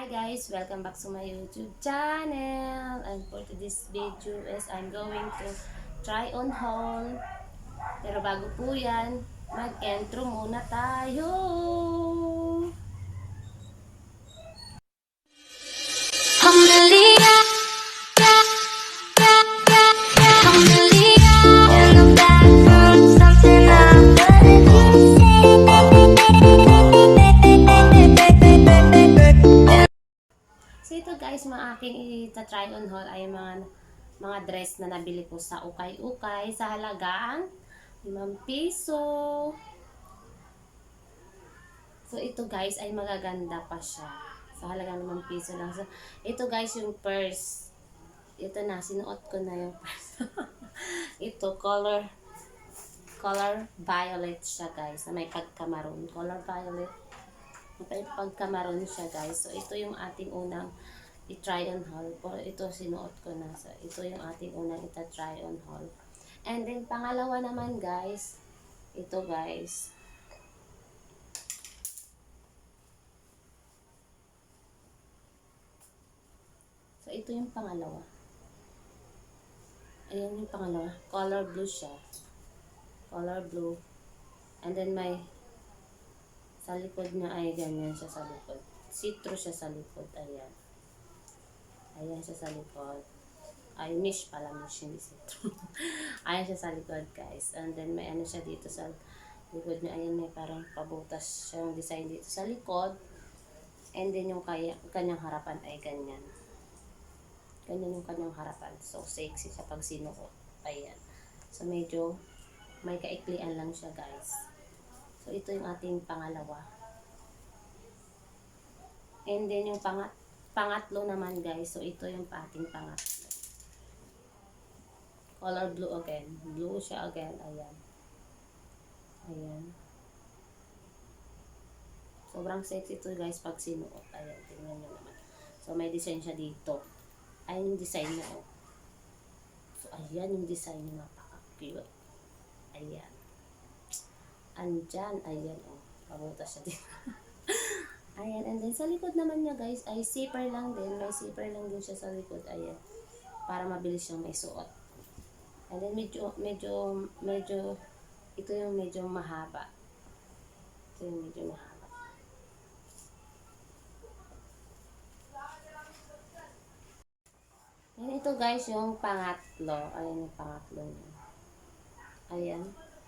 guys, welcome back to my YouTube channel. And for today's video is I'm going to try on haul. Pero bago po yan, mag-intro muna tayo. So ito guys, mga aking ita-try on haul ay mga dress na nabili ko sa Ukay-Ukay sa halagang 5 piso. So ito guys ay magaganda pa siya. Sa halagang 5 piso lang. So ito guys yung purse. Ito na, sinuot ko na yung purse. Ito, color violet siya guys. Na may pagka-maroon. Color violet. May pagka-maroon siya guys. So ito yung ating unang i-try on haul. Ito sinuot ko na. So ito yung ating unang ita-try on haul. And then pangalawa naman guys. Ito guys. So ito yung pangalawa. Ayan yung pangalawa. Color blue siya. Color blue. And then may sa likod niya ay ganyan siya sa likod. Citrus siya sa likod. Ayan. Ayan siya sa likod. Ay, mish pala. Mish, hindi citrus. Ayan siya sa likod, guys. And then may ano siya dito sa likod niya. Ayan, may parang pabutas siyang design dito sa likod. And then yung kanyang harapan ay ganyan. Ganyan yung kanyang harapan. So, sexy siya pag sinuot. Ayan. So, medyo may kaiklian lang siya, guys. So, ito yung ating pangalawa. And then, yung pangatlo naman, guys. So, ito yung ating pangatlo. Color blue again. Blue siya again. Ayan. Ayan. Sobrang sexy ito, guys, pag sinuot. Ayan. Tingnan nyo naman. So, may design siya dito. Ayan yung design niya, oh. So, ayan yung design niya. Napaka-cute. Ayan. Andyan. Ayan, oh. Pabutas siya dito. Ayan. And then, sa likod naman niya, guys, ay zipper lang din. May zipper lang din siya sa likod. Ayan. Para mabilis siyang may suot. And then, medyo, ito yung medyo mahaba. Ito yung medyo mahaba. And ito guys, yung pangatlo. Ayan yung pangatlo niya. Ayan.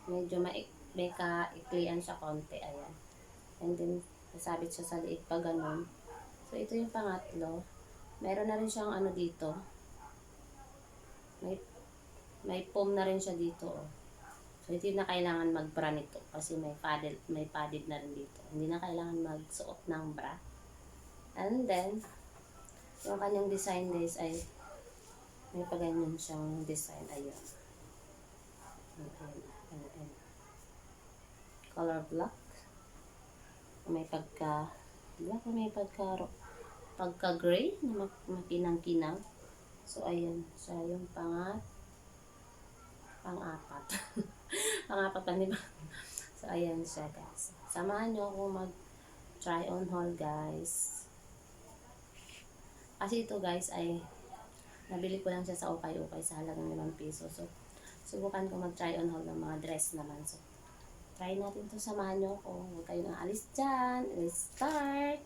Medyo may kaiklian siya konti. Ayan. And then, nasabit siya sa liit pa ganun. So, ito yung pangatlo. Meron na rin siyang ano dito. May foam na rin siya dito. Oh. So, hindi na kailangan mag-bra nito. Kasi may padded na rin dito. Hindi na kailangan magsuot ng bra. And then, yung kanyang design guys ay may paganyan siyang design. Ayan. Ayan. Color black. May black, may pagka-gray na makinang-kinang. So, ayan. Siya yung pang-apat. Pang-apat pa, diba? So, ayan siya, guys. Samahan nyo ako mag-try on haul, guys. Kasi ito, guys, ay nabili ko lang siya sa Ukay-Ukay sa halagang 5 piso. So, subukan ko mag-try on haul ng mga dress naman. So, try natin to. Samahan nyo ako. Huwag kayong aalis dyan. Let's start!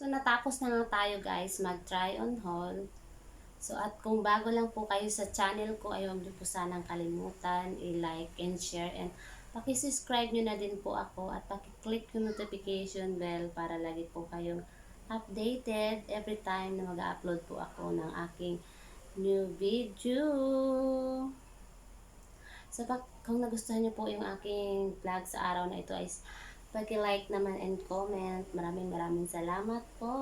So, natapos na nga tayo guys mag-try on haul. So, at kung bago lang po kayo sa channel ko, ay huwag niyo po sanang kalimutan, i-like and share, and paki-subscribe nyo na din po ako at paki-click yung notification bell para lagi po kayong updated every time na mag-upload po ako ng aking new video. So, kung nagustuhan niyo po yung aking vlog sa araw na ito, ay paki-like naman and comment. Maraming salamat po.